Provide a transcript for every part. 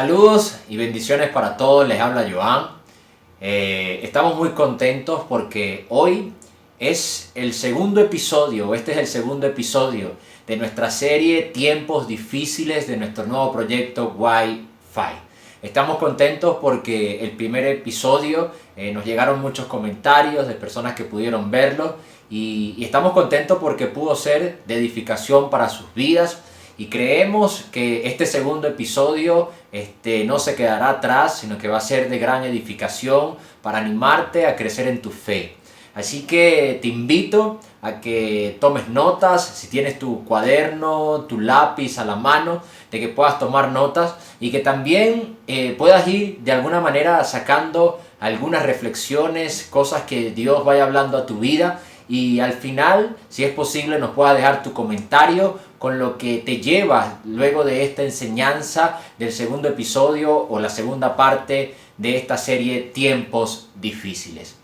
Saludos y bendiciones para todos, les habla Joan. Estamos muy contentos porque hoy es el segundo episodio, este es el segundo episodio de nuestra serie Tiempos Difíciles de nuestro nuevo proyecto Wi-Fi. Estamos contentos porque el primer episodio nos llegaron muchos comentarios de personas que pudieron verlo y estamos contentos porque pudo ser de edificación para sus vidas. Y creemos que este segundo episodio no se quedará atrás, sino que va a ser de gran edificación para animarte a crecer en tu fe. Así que te invito a que tomes notas, si tienes tu cuaderno, tu lápiz a la mano, de que puedas tomar notas y que también puedas ir de alguna manera sacando algunas reflexiones, cosas que Dios vaya hablando a tu vida. Y al final, si es posible, nos puedas dejar tu comentario con lo que te llevas luego de esta enseñanza del segundo episodio o la segunda parte de esta serie Tiempos Difíciles.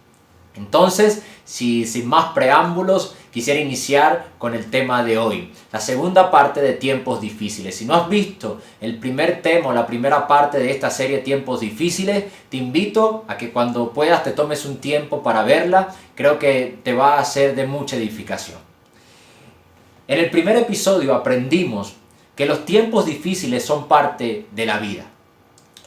Entonces, sin más preámbulos, quisiera iniciar con el tema de hoy, la segunda parte de Tiempos Difíciles. Si no has visto el primer tema o la primera parte de esta serie Tiempos Difíciles, te invito a que cuando puedas te tomes un tiempo para verla. Creo que te va a ser de mucha edificación. En el primer episodio aprendimos que los tiempos difíciles son parte de la vida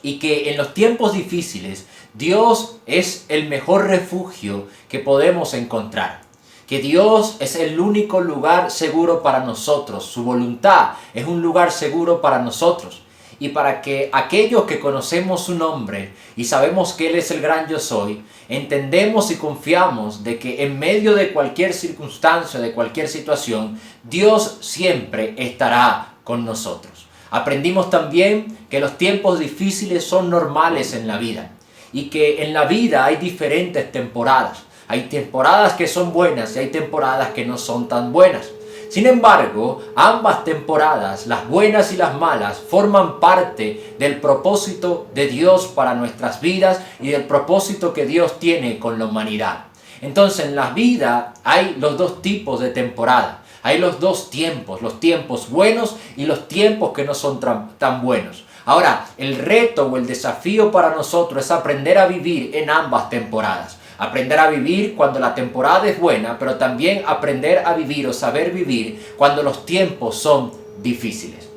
y que en los tiempos difíciles Dios es el mejor refugio que podemos encontrar. Que Dios es el único lugar seguro para nosotros. Su voluntad es un lugar seguro para nosotros. Y para que aquellos que conocemos su nombre y sabemos que Él es el gran yo soy, entendemos y confiamos de que en medio de cualquier circunstancia, de cualquier situación, Dios siempre estará con nosotros. Aprendimos también que los tiempos difíciles son normales en la vida y que en la vida hay diferentes temporadas. Hay temporadas que son buenas y hay temporadas que no son tan buenas. Sin embargo, ambas temporadas, las buenas y las malas, forman parte del propósito de Dios para nuestras vidas y del propósito que Dios tiene con la humanidad. Entonces, en la vida hay los dos tipos de temporada. Hay los dos tiempos, los tiempos buenos y los tiempos que no son tan buenos. Ahora, el reto o el desafío para nosotros es aprender a vivir en ambas temporadas. Aprender a vivir cuando la temporada es buena, pero también aprender a vivir o saber vivir cuando los tiempos son difíciles.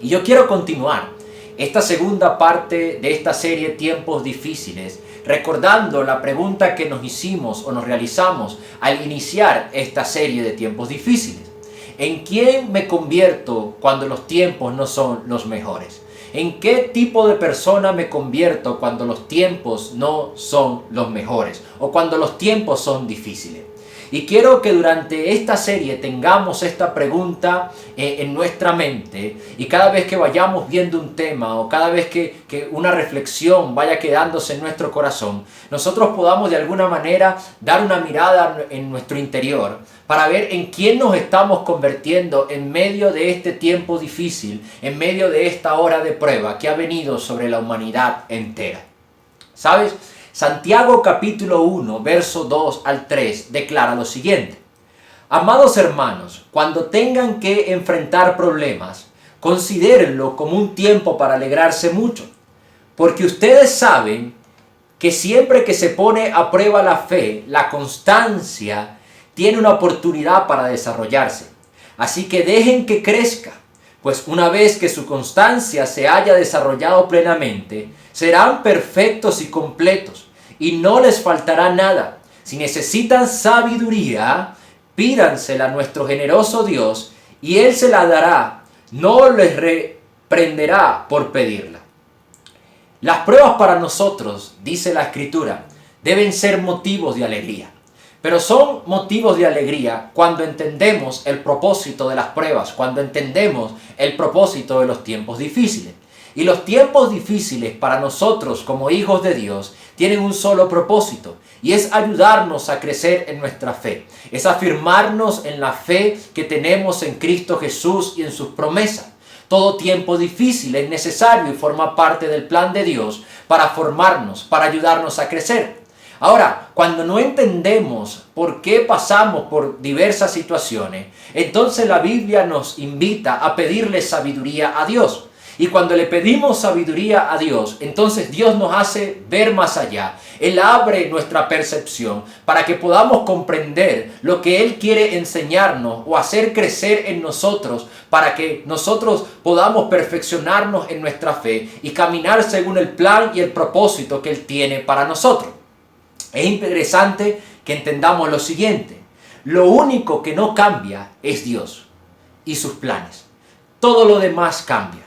Y yo quiero continuar esta segunda parte de esta serie Tiempos Difíciles, recordando la pregunta que nos hicimos o nos realizamos al iniciar esta serie de Tiempos Difíciles. ¿En quién me convierto cuando los tiempos no son los mejores? ¿En qué tipo de persona me convierto cuando los tiempos no son los mejores o cuando los tiempos son difíciles? Y quiero que durante esta serie tengamos esta pregunta en nuestra mente y cada vez que vayamos viendo un tema o cada vez que una reflexión vaya quedándose en nuestro corazón, nosotros podamos de alguna manera dar una mirada en nuestro interior para ver en quién nos estamos convirtiendo en medio de este tiempo difícil, en medio de esta hora de prueba que ha venido sobre la humanidad entera. ¿Sabes? Santiago capítulo 1, verso 2 al 3 declara lo siguiente: Amados hermanos, cuando tengan que enfrentar problemas, considérenlo como un tiempo para alegrarse mucho, porque ustedes saben que siempre que se pone a prueba la fe, la constancia tiene una oportunidad para desarrollarse. Así que dejen que crezca, pues una vez que su constancia se haya desarrollado plenamente, serán perfectos y completos, y no les faltará nada. Si necesitan sabiduría, pídansela a nuestro generoso Dios, y Él se la dará. No les reprenderá por pedirla. Las pruebas para nosotros, dice la Escritura, deben ser motivos de alegría. Pero son motivos de alegría cuando entendemos el propósito de las pruebas, cuando entendemos el propósito de los tiempos difíciles. Y los tiempos difíciles para nosotros como hijos de Dios tienen un solo propósito y es ayudarnos a crecer en nuestra fe. Es afirmarnos en la fe que tenemos en Cristo Jesús y en sus promesas. Todo tiempo difícil es necesario y forma parte del plan de Dios para formarnos, para ayudarnos a crecer. Ahora, cuando no entendemos por qué pasamos por diversas situaciones, entonces la Biblia nos invita a pedirle sabiduría a Dios. Y cuando le pedimos sabiduría a Dios, entonces Dios nos hace ver más allá. Él abre nuestra percepción para que podamos comprender lo que Él quiere enseñarnos o hacer crecer en nosotros, para que nosotros podamos perfeccionarnos en nuestra fe y caminar según el plan y el propósito que Él tiene para nosotros. Es interesante que entendamos lo siguiente: lo único que no cambia es Dios y sus planes. Todo lo demás cambia.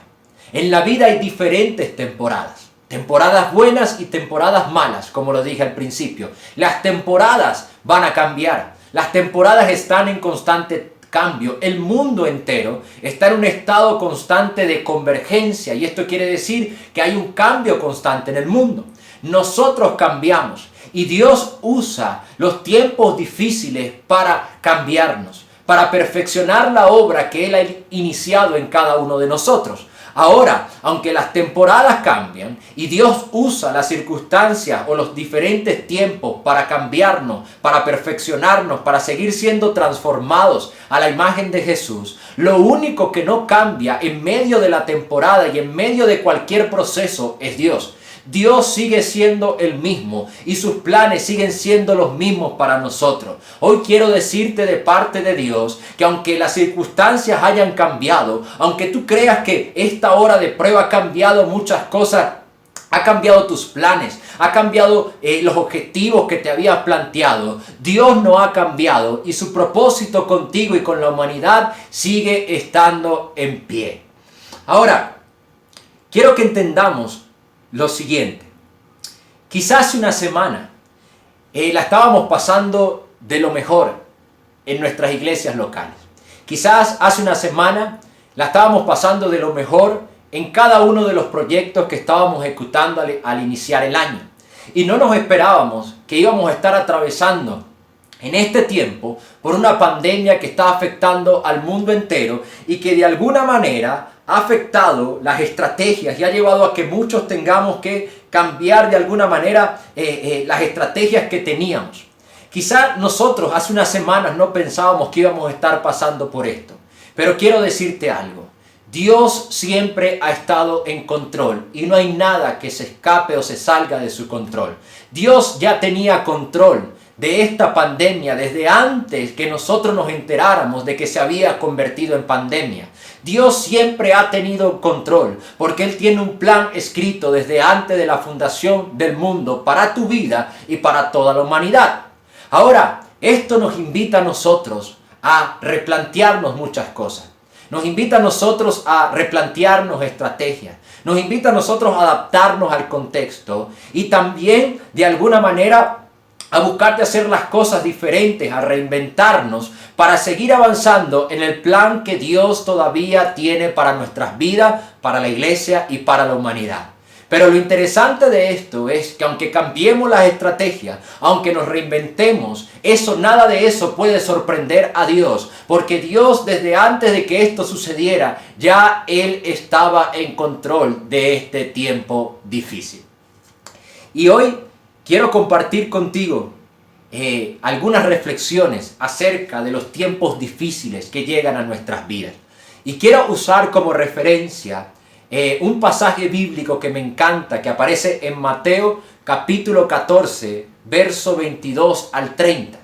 En la vida hay diferentes temporadas. Temporadas buenas y temporadas malas, como lo dije al principio. Las temporadas van a cambiar. Las temporadas están en constante cambio. El mundo entero está en un estado constante de convergencia, y esto quiere decir que hay un cambio constante en el mundo. Nosotros cambiamos y Dios usa los tiempos difíciles para cambiarnos, para perfeccionar la obra que Él ha iniciado en cada uno de nosotros. Ahora, aunque las temporadas cambian y Dios usa las circunstancias o los diferentes tiempos para cambiarnos, para perfeccionarnos, para seguir siendo transformados a la imagen de Jesús, lo único que no cambia en medio de la temporada y en medio de cualquier proceso es Dios. Dios sigue siendo el mismo y sus planes siguen siendo los mismos para nosotros. Hoy quiero decirte de parte de Dios que aunque las circunstancias hayan cambiado, aunque tú creas que esta hora de prueba ha cambiado muchas cosas, ha cambiado tus planes, ha cambiado los objetivos que te habías planteado, Dios no ha cambiado y su propósito contigo y con la humanidad sigue estando en pie. Ahora, quiero que entendamos lo siguiente: quizás hace una semana la estábamos pasando de lo mejor en nuestras iglesias locales. Quizás hace una semana la estábamos pasando de lo mejor en cada uno de los proyectos que estábamos ejecutando al iniciar el año. Y no nos esperábamos que íbamos a estar atravesando en este tiempo por una pandemia que está afectando al mundo entero y que de alguna manera ha afectado las estrategias y ha llevado a que muchos tengamos que cambiar de alguna manera las estrategias que teníamos. Quizás nosotros hace unas semanas no pensábamos que íbamos a estar pasando por esto, pero quiero decirte algo: Dios siempre ha estado en control y no hay nada que se escape o se salga de su control. Dios ya tenía control de esta pandemia desde antes que nosotros nos enteráramos de que se había convertido en pandemia. Dios siempre ha tenido control porque Él tiene un plan escrito desde antes de la fundación del mundo para tu vida y para toda la humanidad. Ahora, esto nos invita a nosotros a replantearnos muchas cosas. Nos invita a nosotros a replantearnos estrategias. Nos invita a nosotros a adaptarnos al contexto y también de alguna manera a buscar de hacer las cosas diferentes, a reinventarnos para seguir avanzando en el plan que Dios todavía tiene para nuestras vidas, para la iglesia y para la humanidad. Pero lo interesante de esto es que aunque cambiemos las estrategias, aunque nos reinventemos, nada de eso puede sorprender a Dios, porque Dios desde antes de que esto sucediera, ya Él estaba en control de este tiempo difícil. Y hoy quiero compartir contigo algunas reflexiones acerca de los tiempos difíciles que llegan a nuestras vidas. Y quiero usar como referencia un pasaje bíblico que me encanta, que aparece en Mateo capítulo 14, verso 22 al 30.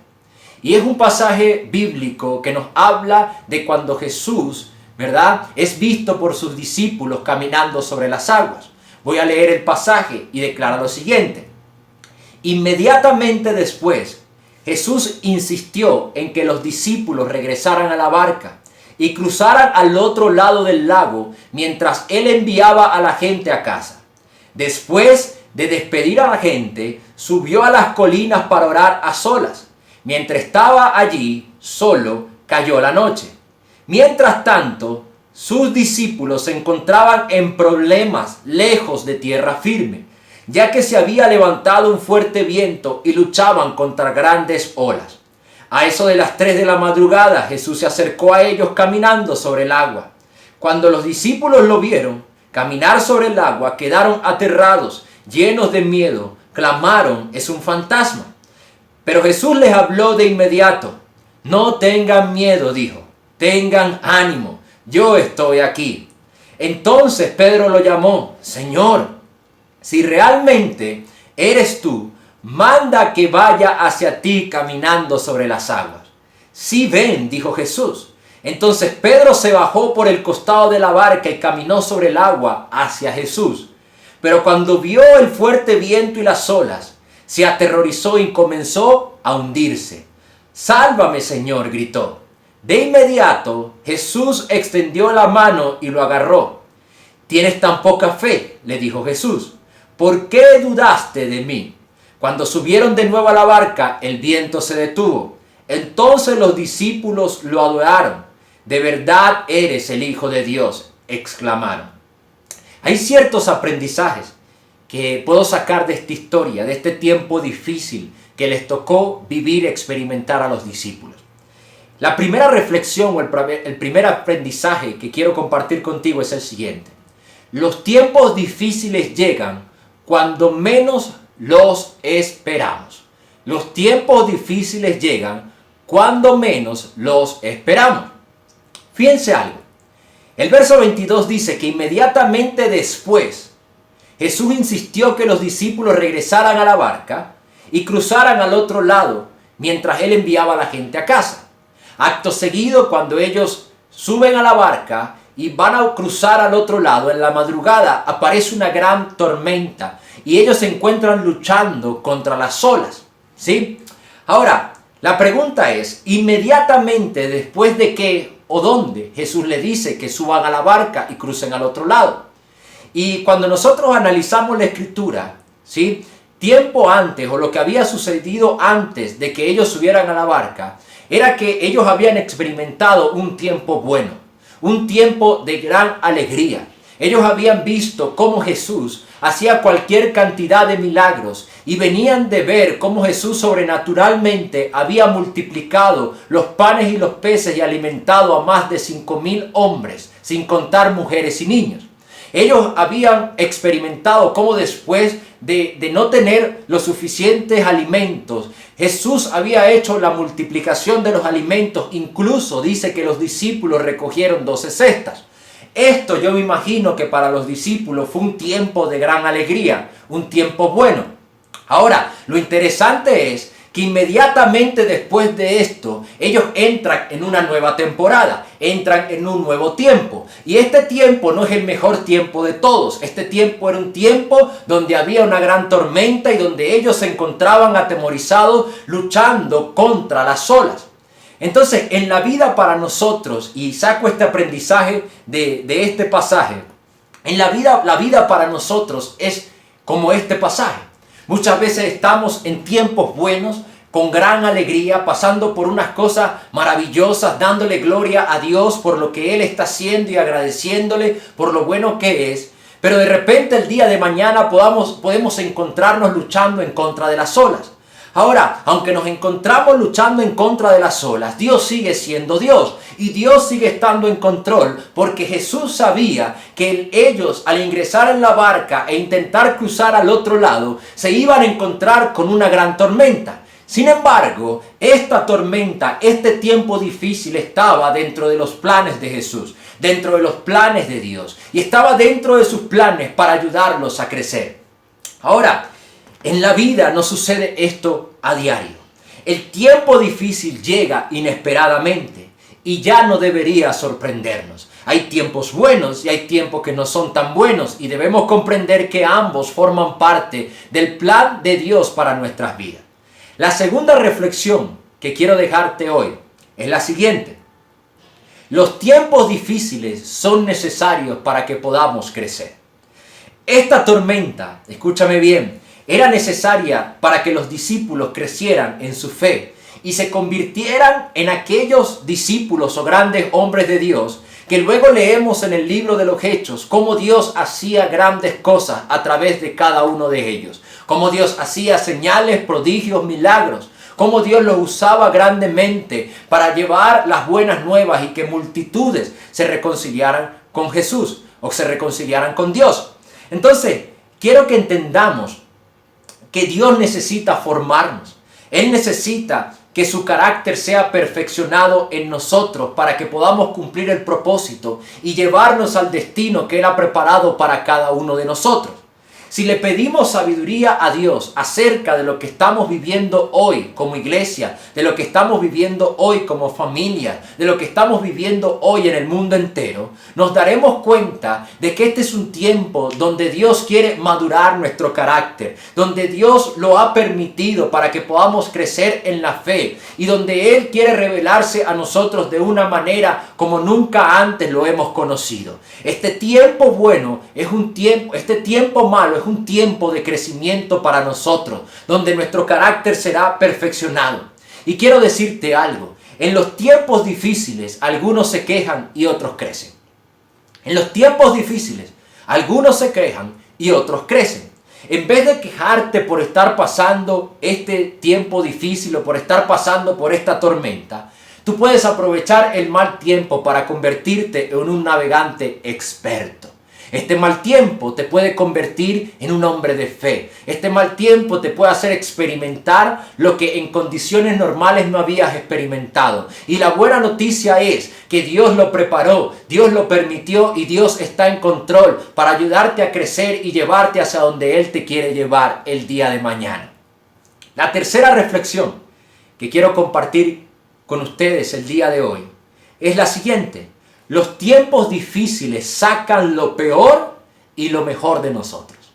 Y es un pasaje bíblico que nos habla de cuando Jesús, ¿verdad?, es visto por sus discípulos caminando sobre las aguas. Voy a leer el pasaje y declara lo siguiente: inmediatamente después, Jesús insistió en que los discípulos regresaran a la barca y cruzaran al otro lado del lago mientras Él enviaba a la gente a casa. Después de despedir a la gente, subió a las colinas para orar a solas. Mientras estaba allí, solo, cayó la noche. Mientras tanto, sus discípulos se encontraban en problemas lejos de tierra firme, ya que se había levantado un fuerte viento y luchaban contra grandes olas. A eso de las 3 de la madrugada, Jesús se acercó a ellos caminando sobre el agua. Cuando los discípulos lo vieron caminar sobre el agua, quedaron aterrados, llenos de miedo, clamaron: «Es un fantasma». Pero Jesús les habló de inmediato. «No tengan miedo», dijo, «tengan ánimo, yo estoy aquí». Entonces Pedro lo llamó: Señor, si realmente eres tú, manda que vaya hacia ti caminando sobre las aguas. Sí, ven, dijo Jesús. Entonces Pedro se bajó por el costado de la barca y caminó sobre el agua hacia Jesús. Pero cuando vio el fuerte viento y las olas, se aterrorizó y comenzó a hundirse. «Sálvame, Señor», gritó. De inmediato Jesús extendió la mano y lo agarró. «¿Tienes tan poca fe?», le dijo Jesús. «¿Por qué dudaste de mí?». Cuando subieron de nuevo a la barca, el viento se detuvo. Entonces los discípulos lo adoraron. «De verdad eres el Hijo de Dios», exclamaron. Hay ciertos aprendizajes que puedo sacar de esta historia, de este tiempo difícil que les tocó vivir y experimentar a los discípulos. La primera reflexión o el primer aprendizaje que quiero compartir contigo es el siguiente. Los tiempos difíciles llegan cuando menos los esperamos. Los tiempos difíciles llegan cuando menos los esperamos. Fíjense algo. El verso 22 dice que inmediatamente después Jesús insistió que los discípulos regresaran a la barca y cruzaran al otro lado mientras él enviaba a la gente a casa. Acto seguido, cuando ellos suben a la barca y van a cruzar al otro lado, en la madrugada aparece una gran tormenta y ellos se encuentran luchando contra las olas. ¿Sí? Ahora, la pregunta es, inmediatamente después de qué o dónde Jesús le dice que suban a la barca y crucen al otro lado. Y cuando nosotros analizamos la escritura, ¿sí?, tiempo antes o lo que había sucedido antes de que ellos subieran a la barca, era que ellos habían experimentado un tiempo bueno, un tiempo de gran alegría. Ellos habían visto cómo Jesús hacía cualquier cantidad de milagros y venían de ver cómo Jesús sobrenaturalmente había multiplicado los panes y los peces y alimentado a más de 5,000 hombres, sin contar mujeres y niños. Ellos habían experimentado cómo después de no tener los suficientes alimentos, Jesús había hecho la multiplicación de los alimentos. Incluso dice que los discípulos recogieron 12 cestas. Esto yo me imagino que para los discípulos fue un tiempo de gran alegría, un tiempo bueno. Ahora, lo interesante es que inmediatamente después de esto, ellos entran en una nueva temporada, entran en un nuevo tiempo. Y este tiempo no es el mejor tiempo de todos. Este tiempo era un tiempo donde había una gran tormenta y donde ellos se encontraban atemorizados luchando contra las olas. Entonces, en la vida para nosotros, y saco este aprendizaje de este pasaje, en la vida para nosotros es como este pasaje. Muchas veces estamos en tiempos buenos, con gran alegría, pasando por unas cosas maravillosas, dándole gloria a Dios por lo que Él está haciendo y agradeciéndole por lo bueno que es. Pero de repente el día de mañana podemos encontrarnos luchando en contra de las olas. Ahora, aunque nos encontramos luchando en contra de las olas, Dios sigue siendo Dios y Dios sigue estando en control, porque Jesús sabía que ellos, al ingresar en la barca e intentar cruzar al otro lado, se iban a encontrar con una gran tormenta. Sin embargo, esta tormenta, este tiempo difícil estaba dentro de los planes de Jesús, dentro de los planes de Dios, y estaba dentro de sus planes para ayudarlos a crecer. Ahora, en la vida no sucede esto a diario. El tiempo difícil llega inesperadamente y ya no debería sorprendernos. Hay tiempos buenos y hay tiempos que no son tan buenos y debemos comprender que ambos forman parte del plan de Dios para nuestras vidas. La segunda reflexión que quiero dejarte hoy es la siguiente. Los tiempos difíciles son necesarios para que podamos crecer. Esta tormenta, escúchame bien, era necesaria para que los discípulos crecieran en su fe y se convirtieran en aquellos discípulos o grandes hombres de Dios que luego leemos en el libro de los Hechos, cómo Dios hacía grandes cosas a través de cada uno de ellos, cómo Dios hacía señales, prodigios, milagros, cómo Dios los usaba grandemente para llevar las buenas nuevas y que multitudes se reconciliaran con Jesús o se reconciliaran con Dios. Entonces, quiero que entendamos que Dios necesita formarnos. Él necesita que su carácter sea perfeccionado en nosotros para que podamos cumplir el propósito y llevarnos al destino que Él ha preparado para cada uno de nosotros. Si le pedimos sabiduría a Dios acerca de lo que estamos viviendo hoy como iglesia, de lo que estamos viviendo hoy como familia, de lo que estamos viviendo hoy en el mundo entero, nos daremos cuenta de que este es un tiempo donde Dios quiere madurar nuestro carácter, donde Dios lo ha permitido para que podamos crecer en la fe y donde Él quiere revelarse a nosotros de una manera como nunca antes lo hemos conocido. Este tiempo bueno es un tiempo, este tiempo malo es un tiempo de crecimiento para nosotros, donde nuestro carácter será perfeccionado. Y quiero decirte algo, en los tiempos difíciles algunos se quejan y otros crecen. En los tiempos difíciles algunos se quejan y otros crecen. En vez de quejarte por estar pasando este tiempo difícil o por estar pasando por esta tormenta, tú puedes aprovechar el mal tiempo para convertirte en un navegante experto. Este mal tiempo te puede convertir en un hombre de fe. Este mal tiempo te puede hacer experimentar lo que en condiciones normales no habías experimentado. Y la buena noticia es que Dios lo preparó, Dios lo permitió y Dios está en control para ayudarte a crecer y llevarte hacia donde Él te quiere llevar el día de mañana. La tercera reflexión que quiero compartir con ustedes el día de hoy es la siguiente. Los tiempos difíciles sacan lo peor y lo mejor de nosotros.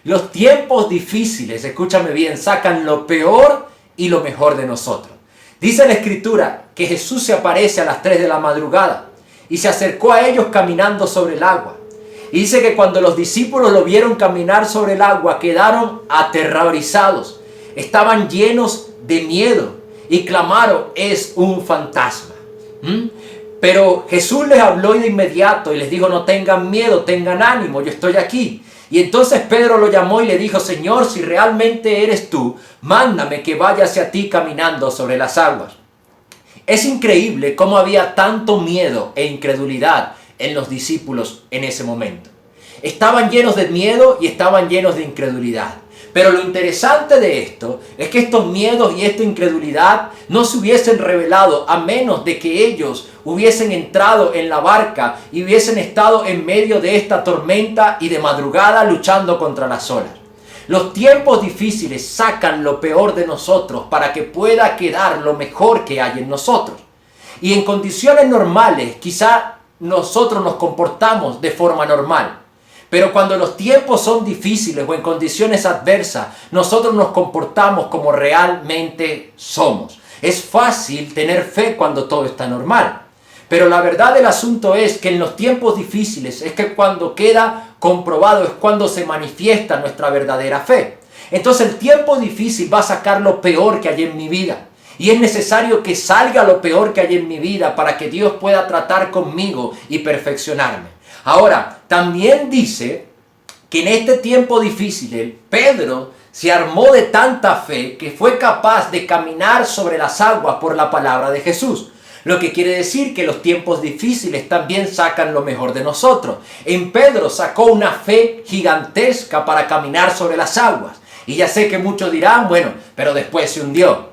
Los tiempos difíciles, escúchame bien, sacan lo peor y lo mejor de nosotros. Dice la Escritura que Jesús se aparece a las 3 de la madrugada y se acercó a ellos caminando sobre el agua. Y dice que cuando los discípulos lo vieron caminar sobre el agua, quedaron aterrorizados. Estaban llenos de miedo y clamaron, es un fantasma. Pero Jesús les habló de inmediato y les dijo, no tengan miedo, tengan ánimo, yo estoy aquí. Y entonces Pedro lo llamó y le dijo, Señor, si realmente eres tú, mándame que vaya hacia ti caminando sobre las aguas. Es increíble cómo había tanto miedo e incredulidad en los discípulos en ese momento. Estaban llenos de miedo y estaban llenos de incredulidad. Pero lo interesante de esto es que estos miedos y esta incredulidad no se hubiesen revelado a menos de que ellos hubiesen entrado en la barca y hubiesen estado en medio de esta tormenta y de madrugada luchando contra las olas. Los tiempos difíciles sacan lo peor de nosotros para que pueda quedar lo mejor que hay en nosotros. Y en condiciones normales quizá nosotros nos comportamos de forma normal. Pero cuando los tiempos son difíciles o en condiciones adversas, nosotros nos comportamos como realmente somos. Es fácil tener fe cuando todo está normal. Pero la verdad del asunto es que en los tiempos difíciles es que cuando queda comprobado es cuando se manifiesta nuestra verdadera fe. Entonces el tiempo difícil va a sacar lo peor que hay en mi vida. Y es necesario que salga lo peor que hay en mi vida para que Dios pueda tratar conmigo y perfeccionarme. Ahora, también dice que en este tiempo difícil, Pedro se armó de tanta fe que fue capaz de caminar sobre las aguas por la palabra de Jesús. Lo que quiere decir que los tiempos difíciles también sacan lo mejor de nosotros. En Pedro sacó una fe gigantesca para caminar sobre las aguas. Y ya sé que muchos dirán, bueno, pero después se hundió.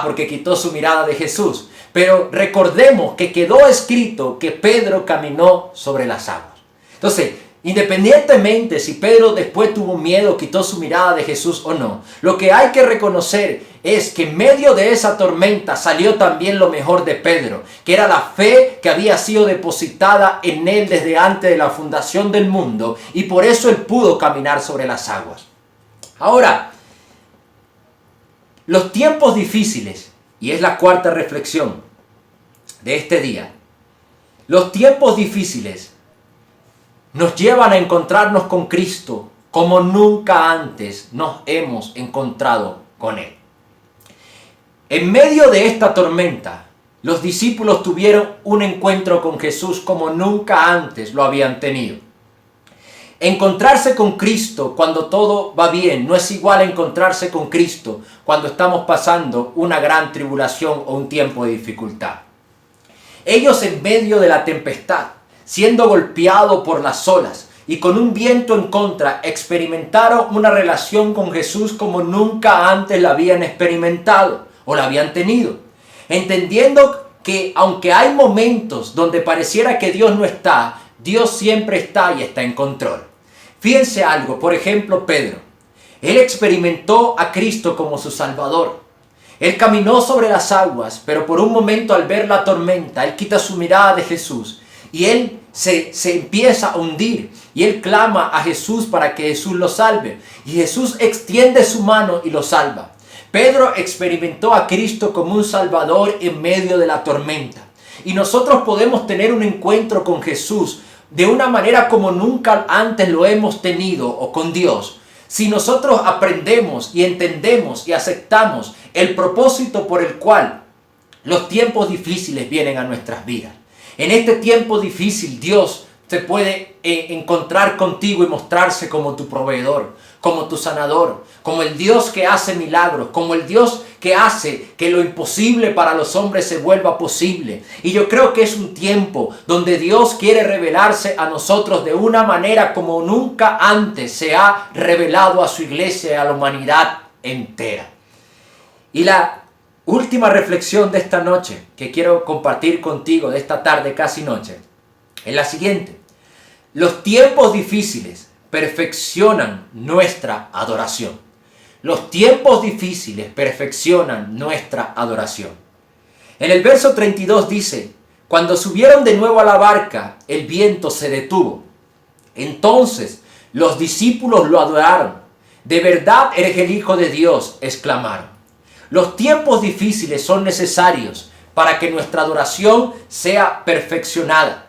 Porque quitó su mirada de Jesús. Pero recordemos que quedó escrito que Pedro caminó sobre las aguas. Entonces, independientemente si Pedro después tuvo miedo, quitó su mirada de Jesús o no, lo que hay que reconocer es que en medio de esa tormenta salió también lo mejor de Pedro, que era la fe que había sido depositada en él desde antes de la fundación del mundo, y por eso él pudo caminar sobre las aguas. Ahora, los tiempos difíciles, y es la cuarta reflexión de este día, los tiempos difíciles nos llevan a encontrarnos con Cristo como nunca antes nos hemos encontrado con Él. En medio de esta tormenta, los discípulos tuvieron un encuentro con Jesús como nunca antes lo habían tenido. Encontrarse con Cristo cuando todo va bien no es igual a encontrarse con Cristo cuando estamos pasando una gran tribulación o un tiempo de dificultad. Ellos en medio de la tempestad, siendo golpeados por las olas y con un viento en contra, experimentaron una relación con Jesús como nunca antes la habían experimentado. o la habían tenido. Entendiendo que aunque hay momentos donde pareciera que Dios no está, Dios siempre está y está en control. Fíjense algo, por ejemplo, Pedro. Él experimentó a Cristo como su Salvador. Él caminó sobre las aguas, pero por un momento al ver la tormenta, él quita su mirada de Jesús y él se empieza a hundir. Y él clama a Jesús para que Jesús lo salve. Y Jesús extiende su mano y lo salva. Pedro experimentó a Cristo como un Salvador en medio de la tormenta. Y nosotros podemos tener un encuentro con Jesús de una manera como nunca antes lo hemos tenido o con Dios. Si nosotros aprendemos y entendemos y aceptamos el propósito por el cual los tiempos difíciles vienen a nuestras vidas. En este tiempo difícil Dios se puede encontrar contigo y mostrarse como tu proveedor, como tu sanador, como el Dios que hace milagros, como el Dios que hace que lo imposible para los hombres se vuelva posible. Y yo creo que es un tiempo donde Dios quiere revelarse a nosotros de una manera como nunca antes se ha revelado a su iglesia y a la humanidad entera. Y la última reflexión de esta noche que quiero compartir contigo, de esta tarde casi noche, es la siguiente. Los tiempos difíciles perfeccionan nuestra adoración. Los tiempos difíciles perfeccionan nuestra adoración. En el verso 32 dice, cuando subieron de nuevo a la barca, el viento se detuvo. Entonces los discípulos lo adoraron. De verdad eres el Hijo de Dios, exclamaron. Los tiempos difíciles son necesarios para que nuestra adoración sea perfeccionada.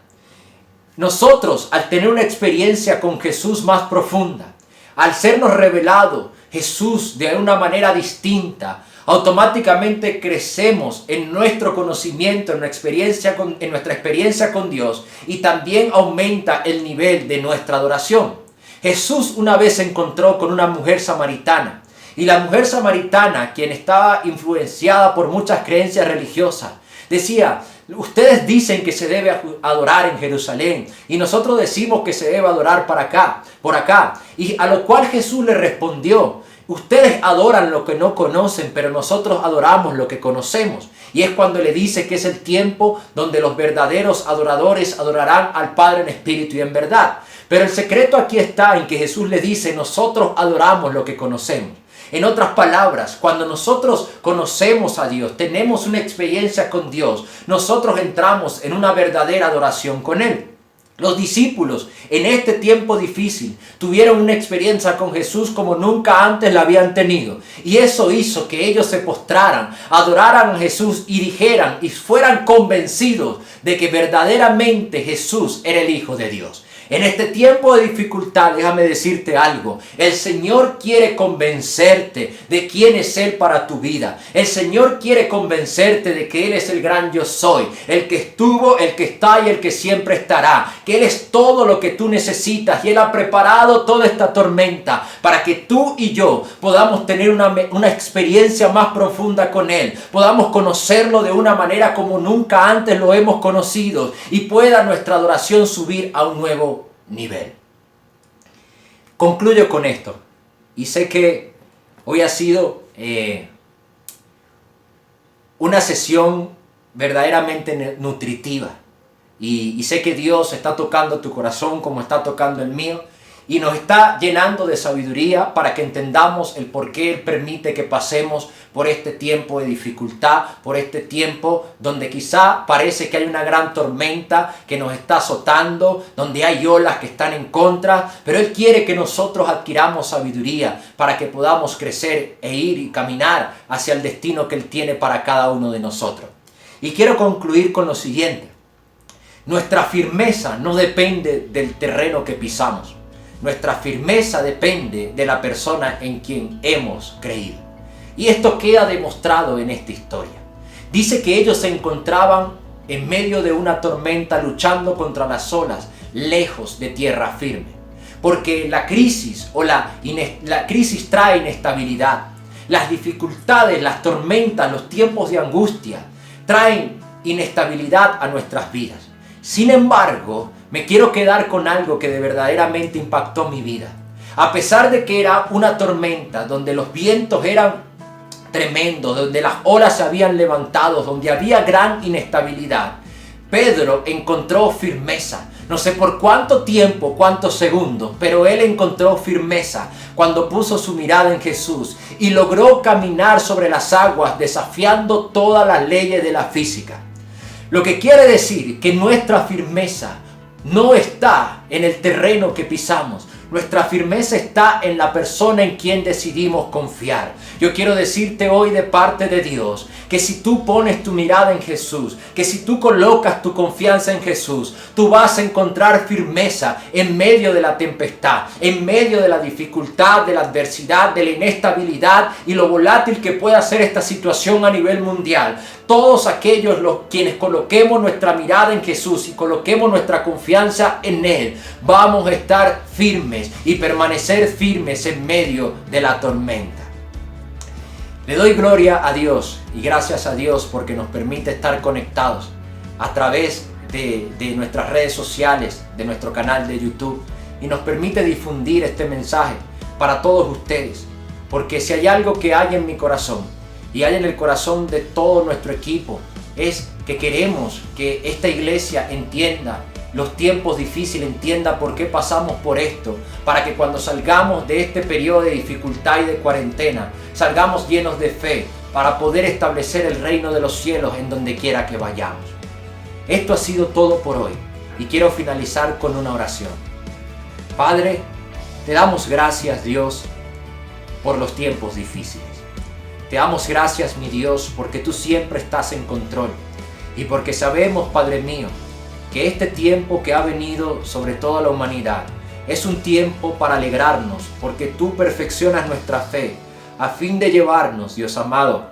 Nosotros, al tener una experiencia con Jesús más profunda, al sernos revelado Jesús de una manera distinta, automáticamente crecemos en nuestro conocimiento, en nuestra experiencia con Dios, y también aumenta el nivel de nuestra adoración. Jesús una vez se encontró con una mujer samaritana, y la mujer samaritana, quien estaba influenciada por muchas creencias religiosas, decía: ustedes dicen que se debe adorar en Jerusalén y nosotros decimos que se debe adorar por acá. Y a lo cual Jesús le respondió: ustedes adoran lo que no conocen, pero nosotros adoramos lo que conocemos. Y es cuando le dice que es el tiempo donde los verdaderos adoradores adorarán al Padre en espíritu y en verdad. Pero el secreto aquí está en que Jesús le dice: nosotros adoramos lo que conocemos. En otras palabras, cuando nosotros conocemos a Dios, tenemos una experiencia con Dios, nosotros entramos en una verdadera adoración con Él. Los discípulos en este tiempo difícil tuvieron una experiencia con Jesús como nunca antes la habían tenido. Y eso hizo que ellos se postraran, adoraran a Jesús y dijeran y fueran convencidos de que verdaderamente Jesús era el Hijo de Dios. En este tiempo de dificultad, déjame decirte algo. El Señor quiere convencerte de quién es Él para tu vida. El Señor quiere convencerte de que Él es el gran yo soy. El que estuvo, el que está y el que siempre estará. Que Él es todo lo que tú necesitas. Y Él ha preparado toda esta tormenta para que tú y yo podamos tener una experiencia más profunda con Él. Podamos conocerlo de una manera como nunca antes lo hemos conocido. Y pueda nuestra adoración subir a un nuevo nivel. Concluyo con esto, y sé que hoy ha sido una sesión verdaderamente nutritiva, y sé que Dios está tocando tu corazón como está tocando el mío, y nos está llenando de sabiduría para que entendamos el por qué Él permite que pasemos por este tiempo de dificultad, por este tiempo donde quizá parece que hay una gran tormenta que nos está azotando, donde hay olas que están en contra, pero Él quiere que nosotros adquiramos sabiduría para que podamos crecer e ir y caminar hacia el destino que Él tiene para cada uno de nosotros. Y quiero concluir con lo siguiente: nuestra firmeza no depende del terreno que pisamos. Nuestra firmeza depende de la persona en quien hemos creído. Y esto queda demostrado en esta historia. Dice que ellos se encontraban en medio de una tormenta luchando contra las olas, lejos de tierra firme. Porque la crisis la crisis trae inestabilidad. Las dificultades, las tormentas, los tiempos de angustia traen inestabilidad a nuestras vidas. Sin embargo, me quiero quedar con algo que de verdaderamente impactó mi vida. A pesar de que era una tormenta donde los vientos eran tremendo, donde las olas se habían levantado, donde había gran inestabilidad, Pedro encontró firmeza. No sé por cuánto tiempo, cuántos segundos, pero él encontró firmeza cuando puso su mirada en Jesús y logró caminar sobre las aguas desafiando todas las leyes de la física. Lo que quiere decir que nuestra firmeza no está en el terreno que pisamos. Nuestra firmeza está en la persona en quien decidimos confiar. Yo quiero decirte hoy de parte de Dios que si tú pones tu mirada en Jesús, que si tú colocas tu confianza en Jesús, tú vas a encontrar firmeza en medio de la tempestad, en medio de la dificultad, de la adversidad, de la inestabilidad y lo volátil que pueda ser esta situación a nivel mundial. Todos aquellos quienes coloquemos nuestra mirada en Jesús y coloquemos nuestra confianza en Él, vamos a estar firmes y permanecer firmes en medio de la tormenta. Le doy gloria a Dios y gracias a Dios porque nos permite estar conectados a través de nuestras redes sociales, de nuestro canal de YouTube, y nos permite difundir este mensaje para todos ustedes, porque si hay algo que hay en mi corazón y hay en el corazón de todo nuestro equipo, es que queremos que esta iglesia entienda los tiempos difíciles, entienda por qué pasamos por esto, para que cuando salgamos de este periodo de dificultad y de cuarentena, salgamos llenos de fe para poder establecer el reino de los cielos en donde quiera que vayamos. Esto ha sido todo por hoy y quiero finalizar con una oración. Padre, te damos gracias, Dios, por los tiempos difíciles. Te damos gracias, mi Dios, porque tú siempre estás en control y porque sabemos, Padre mío, que este tiempo que ha venido sobre toda la humanidad es un tiempo para alegrarnos, porque tú perfeccionas nuestra fe a fin de llevarnos, Dios amado,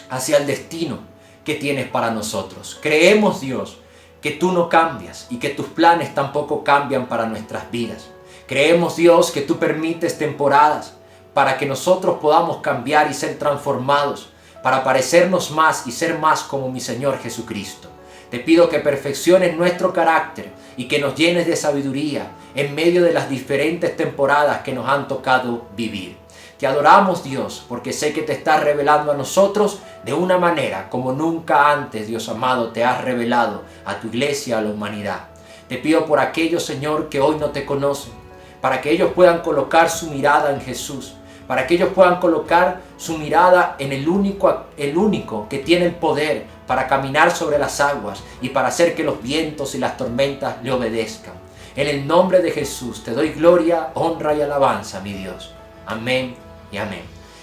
hacia el destino que tienes para nosotros. Creemos, Dios, que tú no cambias y que tus planes tampoco cambian para nuestras vidas. Creemos, Dios, que tú permites temporadas para que nosotros podamos cambiar y ser transformados, para parecernos más y ser más como mi Señor Jesucristo. Te pido que perfecciones nuestro carácter y que nos llenes de sabiduría en medio de las diferentes temporadas que nos han tocado vivir. Te adoramos, Dios, porque sé que te estás revelando a nosotros de una manera como nunca antes, Dios amado, te has revelado a tu iglesia, a la humanidad. Te pido por aquellos, Señor, que hoy no te conocen, para que ellos puedan colocar su mirada en Jesús, para que ellos puedan colocar su mirada en el único que tiene el poder para caminar sobre las aguas y para hacer que los vientos y las tormentas le obedezcan. En el nombre de Jesús te doy gloria, honra y alabanza, mi Dios. Amén y amén.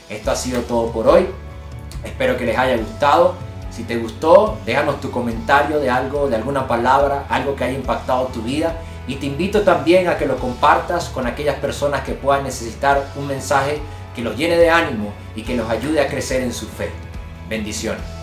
Esto ha sido todo por hoy. Espero que les haya gustado. Si te gustó, déjanos tu comentario de algo, de alguna palabra, algo que haya impactado tu vida. Y te invito también a que lo compartas con aquellas personas que puedan necesitar un mensaje que los llene de ánimo y que los ayude a crecer en su fe. Bendiciones.